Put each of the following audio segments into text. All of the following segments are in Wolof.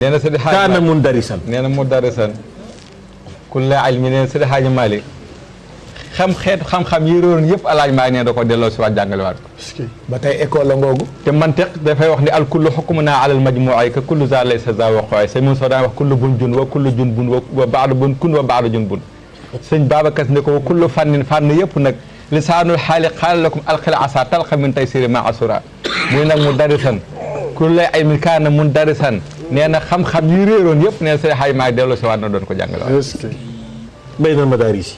nee na Seydi Hadji kaana mundarisan nee na mundarisan kulla ilmi nee na Seydi Hadji Malick xeetu xam-xam yi réeroon yëpp Alaaji Malick nee da ko delloo si waat jàngalewaat ko ba tey école la ngoogu te mantiq dafay wax ni al kullu hukmunaa alal majmuu'i ka kullu za laysa za waqa'i sëñ Moussa daan wax kullu bun jun wa kullu jun bun wa baadu bun kun wa baadu jun bun sëñ Babacar ne ko wa kullu fànnin fànn yëpp nag lisaanul xaali xaala lakum alxil asa talqa min taysiri ma asura muy nag mu darisan kulla ilmin kaana mun darisan nee na xam-xam yi réeroon yëpp nee na Seydi Hadji Malick delloo si waat na doon ko jàngalewaat bay na madaaris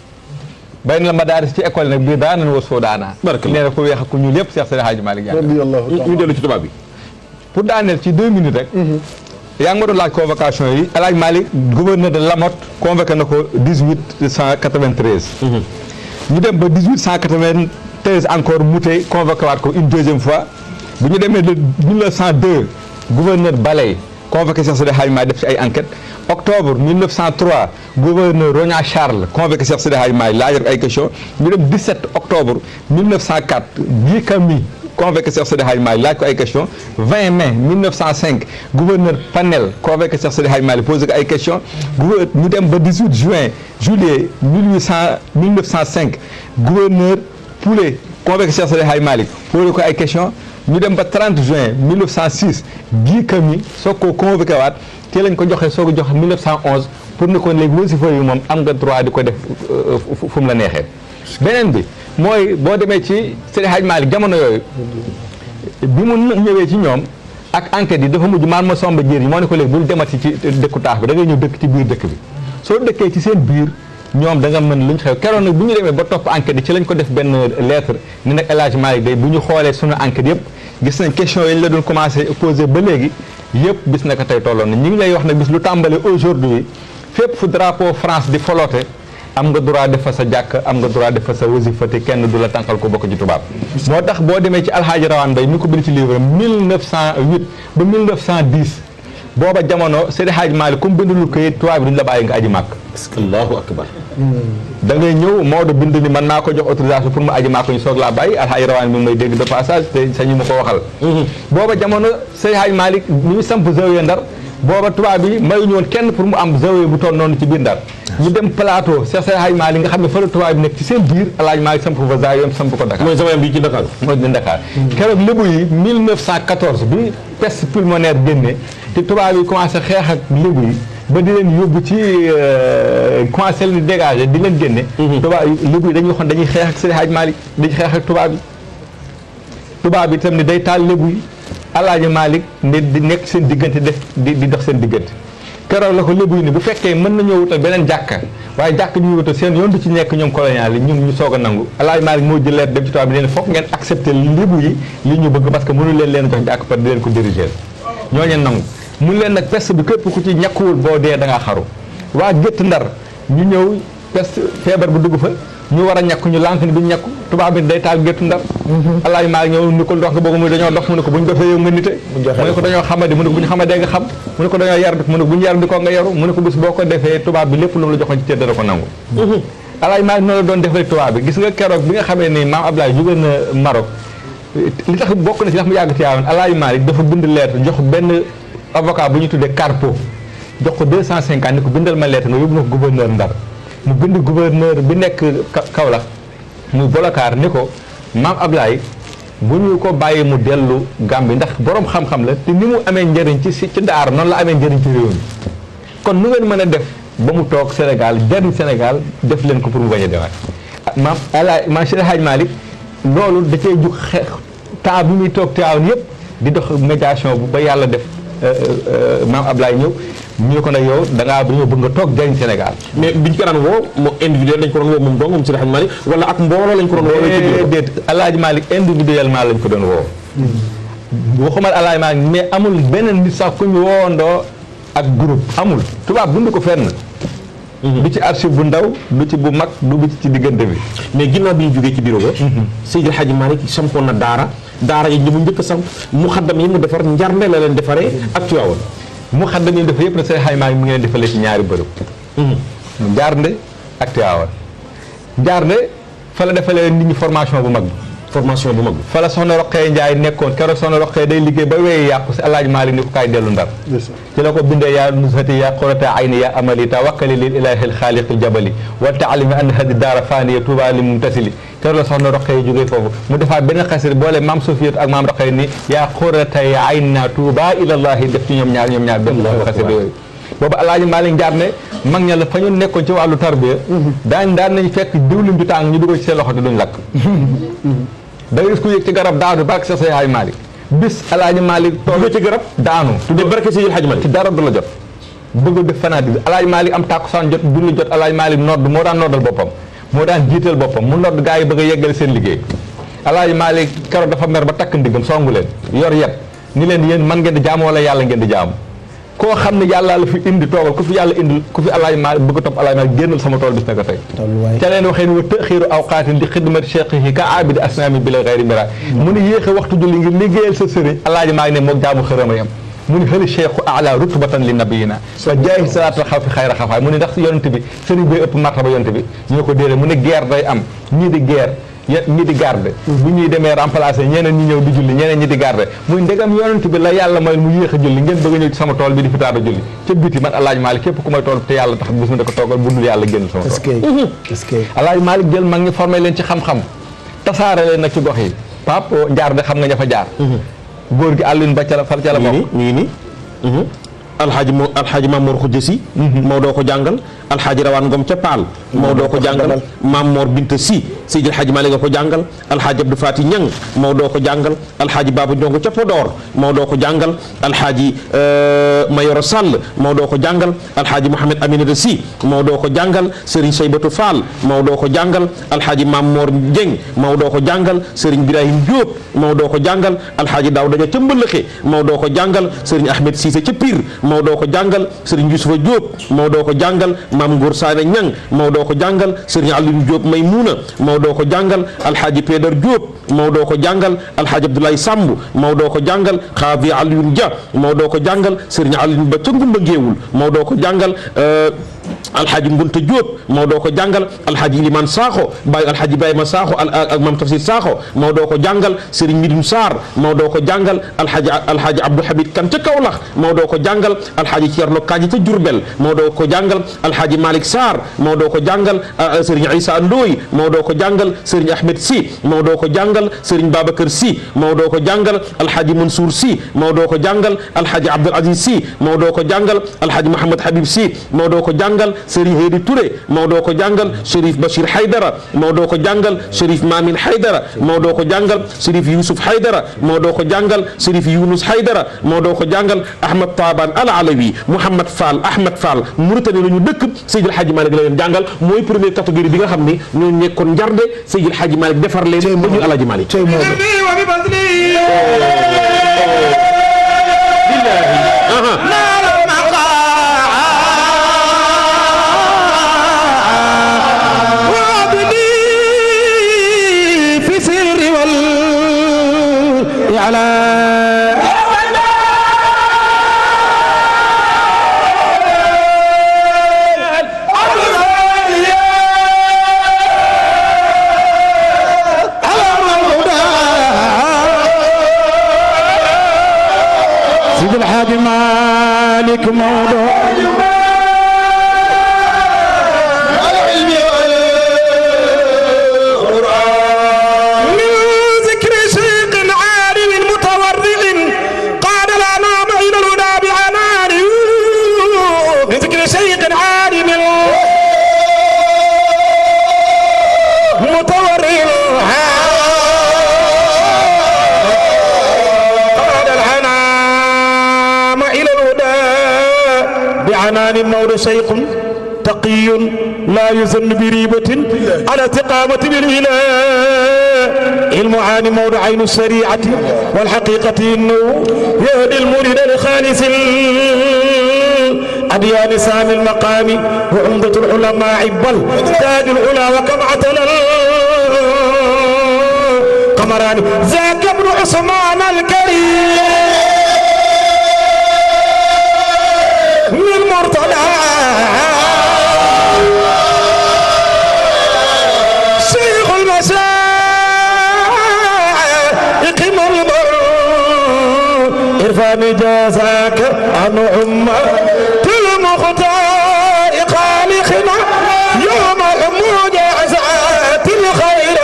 bay na madaaris ci école nag bii daanan wa soo daana nee na ku weex ak ku ñuul yëpp Cheikh Seydi Hadji Malick ñu dellu ci tubaab bi pour daaneel ci 2 minutes rek yaa ngi ma doon laaj convocation yi Alaaji Malick gouverneur de Lamotte convoqué na ko 1893 ñu dem ba 1893 encore Moutet convoqué waat ko une deuxième fois bu ñu demee de 1902 gouverneur Baley convoqué Cheikh Seydi Hadji Malick def ci ay enquête octobre 1903 gouverneur Rogna Charles convoqué Cheikh Seydi Hadji Malick laaj ay question ñu dem 17 octobre 1904 Guy Camille convoqué Cheikh Seydi Hadji Malick laaj ko ay question 20 mai 1905 gouverneur Panel convoqué Cheikh Seydi Hadji Malick posé ko ay question ñu dem ba 18 juillet 1905 gouverneur Poulet convoqué Cheikh Seydi Hadji Malick posé ko ay question ñu dem ba 30 juin 1906 Guy Camille soo ko convoqué waat te lañ ko joxe soo ko joxe 1911 pour ne ko léegi wasifa yi moom am nga droit di ko def fu mu la neexee. beneen bi mooy boo demee ci Seydi Hadji Malick jamono yooyu bi mu ñëwee ci ñoom ak enquête yi dafa mujj maan ma somba jéer yi moo ne ko léegi bul demati ci dëkku taax bi da ngay ñëw dëkk ci biir dëkk bi soo dëkkee ci seen biir ñoom da nga mën luñ xew keroon nag bu ñu demee ba topp enquête yi ci lañ ko def benn lettre ni nag El Hadji Malick day bu ñu xoolee suñu enquête yëpp gis nañ question yi la doon commencé posé ba léegi yëpp bis na ko tey tolloon na ñu ngi lay wax nag bis lu tàmbale aujourd'hui fépp fu drapeau France di foloote am nga droit def fa sa jàkk am nga droit def fa sa wasifa te kenn du la tànqal ko bokk ci tubaab moo tax boo demee ci alxaaji Rawaan Bay mi ko bind ci livre 1908 ba 1910 booba jamono Seydi Hadji Malick comme bindulul këyit tubaab bi duñu la bàyyi nga aji màkk allahu akbar da ngay ñëw Maodo bind ni man maa ko jox autorisation pour mu aji màkk ñu soog laa bàyyi alxaaji Rawaan mi may dégg de passage te sañu ma ko waxal booba jamono Seydi Hadji Malick ni ñu samp zawiya Ndar booba tubaab bi mayuñu woon kenn pour mu am zawiya bu toll noonu ci biir Ndar ñu dem plateau Cheikh Seydi Hadji Malick nga xam ne fa la tubaab bi nekk ci seen biir Alaaji Malick samp fa zawiya samp ko Dakar mooy zawiyam bi ci Dakar mooy di Dakar keroog lébu yi 1914 bi peste pulmonaire génne te tubaab yi commencé xeex ak lébu yi ba di leen yóbbu ci commencé leen dégager di leen génne tubaab yi lébu yi dañuy waxoon dañuy xeex ak Seydi Hadji Malick dañuy xeex ak tubaab yi itam ni day taal lébu yi Alaaji Malick ne di nekk seen diggante def di dox seen diggante keroog la ko lébu yi ni bu fekkee mën nañoo wutal beneen jàkka waaye jàkk ñu wutal seen yoon du ci nekk ñoom colonial yi ñun ñu soog a nangu Alaaji Malick moo jël leer dem ci tubaab bi leen foog ngeen accepter lébu yi li ñu bëgg parce que mënu leen jox jàkk par di leen ko diriger ñooñu nangu mun leen nag peste bi képp ku ci ñàkkuwul boo dee da ngaa xaru waa Gétt Ndar ñu ñëw peste feebar bu dugg fa ñu war a ñàkk ñu lànk ni duñ ñàkk tubaab bi day taal Géttu Ndar Alaaji Malick ñëw ni ko dox nga bëgg muy dañoo dox mu ne ko bu ñu dofee yow nga nite mu ne ko dañoo xamadi mu ne ko bu ñu xamadee nga xam mu ne ko dañoo yar mu ne ko bu ñu yar di ko nga yaru mu ne ko bis boo ko defee tubaab bi lépp lu mu la joxoon ci cër dana ko nangu Alaaji Malick noonu la doon def rek tubaab bi gis nga keroog bi nga xamee ni maam Abdoulaye jóge na Maroc li tax bokk na ci tax mu yàgg Tiwaawan Alaaji Malick dafa bind lettre jox benn avocat bu ñu tuddee Carpo jox ko 250 ni ko bindal ma lettre nga yóbbu na ko gouverneur Ndar mu bind gouverneur bi nekk Kaolack muy Bolokaar ni ko maam Ablaye bu ñu ko bàyyi mu dellu Gambie ndax borom xam-xam la te ni mu amee njëriñ ci daara noonu la amee njëriñ ci réew mi kon nu ngeen mën a def ba mu toog Sénégal jëriñ Sénégal def leen ko pour mu bañ a demaat maam Alaaji maam Seydi Hadji Malick loolu da cee jug xeex temps bi muy toog Tiwaawan yëpp di dox médiation bu ba yàlla def maam Ablaye ñëw ñu ne ko nag yow da ngaa dañoo bëgg nga toog jëriñ Sénégal mais biñ ko daan woo moom individuel lañ ko doon woo moom dong moom Seydi Hadji Malick wala ak mbooloo lañ ko doon woo déet Alaaji Malick individuellement lañ ko doon woo waxuma Alaaji Malick mais amul beneen nit sax ku ñu woondoo ak groupe amul tubaab dund ko fenn du ci archive bu ndaw du ci bu mag du ci diggante bi mais ginnaaw bi ñu jógee ci bureau ba Seydi Hadji Malick sampoon na daara yi mu njëkk a samp mu xaddam yi mu defar njarnde la leen defaree ak Tiwaawan mu xaddam yi dafa yëpp na Seydi Hadji Malick mu ngi leen defalee ci ñaari bërëb njaarnde ak Tiwaawan njaarnde fa la defalee nit ñi formation bu mag bi formation bu mag fa la soxna Roqee Njaay nekkoon keroog soxna Roqee day liggéey ba weeyu yàqu si Alaaji Maalik ni ko kaay dellu Ndar ci la ko bindee yaa nusati yaa qurata ayni yaa amali tawakkali lil ilaahi al xaaliqil jabali wa taalimi anna hadi daara faaniya tuuba li mumtasili keroog la soxna Roqee jógee foofu mu defaat beneen xasir boole maam Sofiyatu ak maam Roqee ni yaa qurata ayni tuuba ilallahi def ci ñoom ñaar benn xasir yooyu boobu Alaaji Maalik Njaar ne mag ña la fa ñu nekkoon ci wàllu tarbiya daan nañ fekk diwlin ju tàng ñu dugal ci seen loxo te duñ lakk da ngay gis ku yëg ci garab daanu barke sa yaay Maalik bis Alaaji Maalik toog ci garab daanu tudde barke Seydil Hadji Malick ci dara du la jot bëgg def fanatique Alaaji Maalik am tàkkusaan jot julli jot Alaaji Maalik nodd moo daan noddal boppam moo daan jiital boppam mu nodd gaa yi bëgg a yeggale seen liggéey Alaaji Maalik keroog dafa mer ba takk ndigam songu leen yor yet ni leen yéen man ngeen di jaamu wala yàlla ngeen di jaamu koo xam ne yàlla la fi indi toogal ku fi yàlla indi ku fi Alaaji Maalik bëgg a topp Alaaji Maalik génnal sama tool bis na ko tey ca leen waxee ni wa tëxiiru awqaatin li xidmati cheikhihi ka abidi asnaami bi la xayri mira mu ni yéexe waxtu julli ngir liggéeyal sa sëriñ Alaaji Maalik ne moog jaamu xërëma yam mu ni xëli cheikhu ala rutbatan li nabiyina fa jaayi salaatal xaw fi xayra xafaay mu ni ndax yonent bi sëriñ bay ëpp martaba yonent bi ñu ne ko déedéet mu ne guerre day am ñii di guerre ñi di garde bu ñuy demee remplacer ñeneen ñi ñëw di julli ñeneen ñi di garde muy ndegam yonent bi la yàlla may mu yéex a julli ngeen bëgg a ñëw ci sama tool bi di fi taata julli ca biti man Alaaji Maalik képp ku may tool te yàlla tax bis ma da ko toogal bu dul yàlla génn sama tool Alaaji Maalik jël mag ñi formé leen ci xam-xam tasaare leen nag ci gox yi Pape Njaar de xam nga ña fa jaar góor gi Alioune ba ca la far ca la bokk nii alxaaji Mamoor Xujja Si moo doo ko jàngal alxaaji Rawaan Ngom ca Paal moo doo ko jàngal Mamoor Binta Si Seydi El Hadji Malick nga ko jàngal alxaaji Abdou Fati Ñang moo doo ko jàngal alxaaji Baba Ndiongo ca Podor moo doo ko jàngal alxaaji Mayoro Sall moo doo ko jàngal alxaaji Mouhamed Aminata Si moo doo ko jàngal Serigne Seybatu Fall moo doo ko jàngal alxaaji Mamoor Dieng moo doo ko jàngal Serigne Birahim Diop moo doo ko jàngal alxaaji Daouda Dia ca Mbëlëxe moo doo ko jàngal Serigne Ahmed Cissé ca Pire moo doo ko jàngal Serigne Youssoufa Diop moo doo ko jàngal Mame Ngor Sané Ñang moo doo ko jàngal Serigne Aliou Diop Maymouna moo doo ko jàngal alxaaji Pédar Diop moo doo ko jàngal alxaaji Abdoulaye Samb moo doo ko jàngal Xaadi Alioune Dia moo doo ko jàngal Serigne Alioune Ba ca Ngumba Géewul moo doo ko jàngal alxaaji Ngunta Diop moo doo ko jàngal alxaaji Iliman Sakho Baye alxaaji Ibrahima Sakho ak Mame Tafsir Sakho moo doo ko jàngal Serigne Midou Sarr moo doo ko jàngal alxaaji Abdou Habib Kan ca Kaolack moo doo ko jàngal alxaaji Thierno Kadji ca Diourbel moo doo ko jàngal alxaaji Malick Sarr moo doo ko jàngal Serigne Issa Ndoye moo doo ko jàngal Serigne Ahmed Sy moo doo ko jàngal Serigne Babacar Sy moo doo ko jàngal alxaaji Mansour Sy moo doo ko jàngal alxaaji Abdoul Aziz Sy moo doo ko jàngal alxaaji Mouhamed Habib Sy moo doo ko jàngal Serigne Hédi Touré moo doo ko jàngal Chérif Bachir Haydara moo doo ko jàngal Chérif Mamin Haydara moo doo ko jàngal Chérif Youssouf Haydara moo doo ko jàngal Chérif Younous Haydara moo doo ko jàngal Ahmad Taban Al Alawi Mouhamad Fall Ahmad Fall Mauritanie la ñu dëkk Seydi El Hadji Malick la leen jàngal mooy première catégorie bi nga xam ni ñoo nekkoon njarde Seydi El Hadji Malick defar leen ba ñu El Hadji Malick سيد الحاج مالك موضوع المولى شيخ تقي لا يزن بريبة على استقامة بالإله المعاني مولى عين الشريعة والحقيقة إنه يهدي المريد لخالص أديان سامي المقام وعمدة العلماء بل تاج العلا وكم عتل قمران ذاك ابن عثمان الكريم من مرتضى شيخ المشايخ التجاني جازاك عن أمة المختار خالقنا يوم المجازات الخير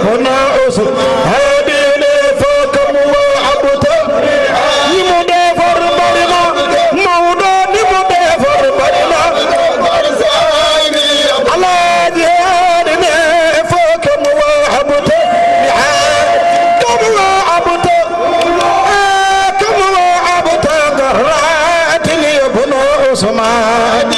هنا أسر هذه فكم وعبت مدافر برنا مولى مدافر برنا على جهادنا فكم وعبت كم وعبت كم وعبت قرات لي ابن عثمان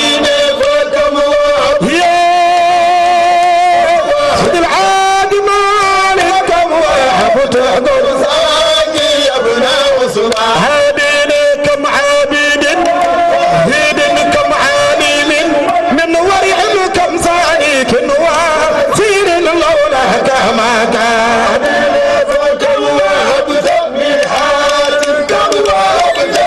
عابدكم عابد زيدكم عالم من ورعكم صانيك وزين اللولة كما كان فكم وهبت من حالكم وهبت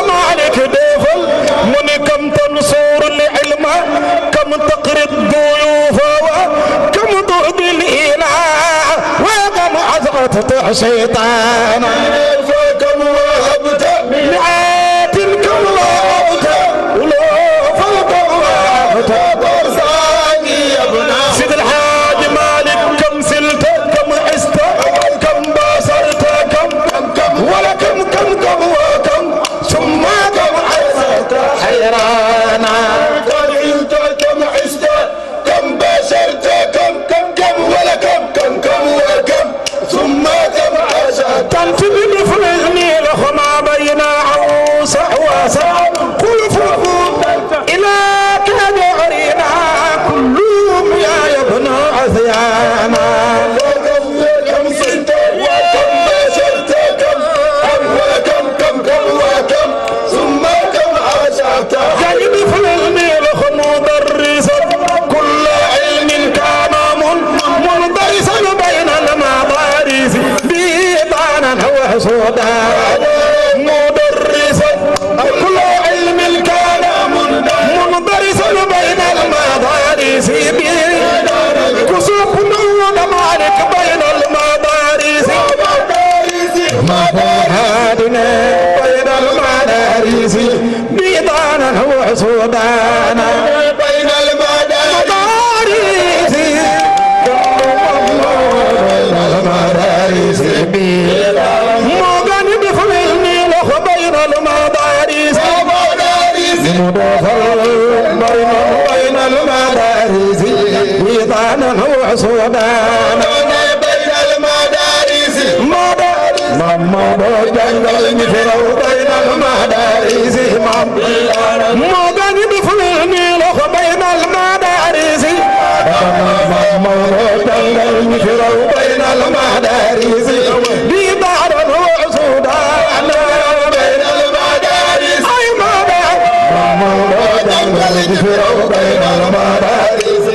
مالك دفل منكم تنصر العلم كم تقري الضيوف كم تؤذي الإله تطع شيطان فكم وهبت مئات كم وهبت ولو فوق وهبت برزاني يا ابن سيد الحاج مالك كم سلت كم عست كم بصرت كم ولا كم وكم ثم كم عزت حيرانا كم عست كم بصرت كم ولا كم وكم ثم كم عزت تنتبه فلغني لخما بين عوص واسع قلفهم إلى كان عرينا كلهم يا ابن عثيانا كم صرت وكم بشرت كم وكم ثم كم عزت جايب فلغني لخما درسا كل علم كان منضرسا بين المضارس بيطانا وحسودا مدرسا كل علم كان منضرسا بين المضارس كسوف مالك بين المضارس مفاهدنا بين المدارس بيطانا وحسودانا بين المدارس موغاني بفلني لخ بين المدارس مدخل بين المدارس ويطانا وحسودانا بين المدارس ماما جنجل نفرو بين المدارس موغاني بفلني لخ بين المدارس ماما جنجل نفرو بين المدارس بيطانا وحسودانا بين المدارس اي ماما جنجل نفرو بين المدارس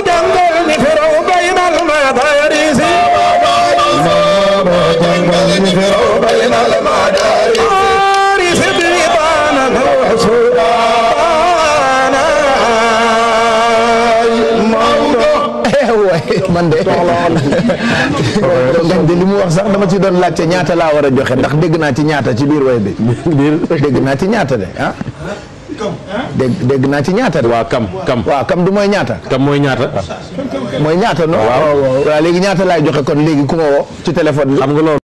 جنجل نفرو بين المدارس نفروا بين المدارس بيطانا وحسودانا man de li mu wax sax dama ci doon laajte ñaata laa war a joxe ndax dégg naa ci ñaata ci biir way bi dégg naa ci ñaata de ah dégg naa ci ñaata de waaw kam du mooy ñaata kam mooy ñaata mooy ñaata non waaw léegi ñaata laay joxe kon léegi ku ma woo ci téléphone bi xam nga loolu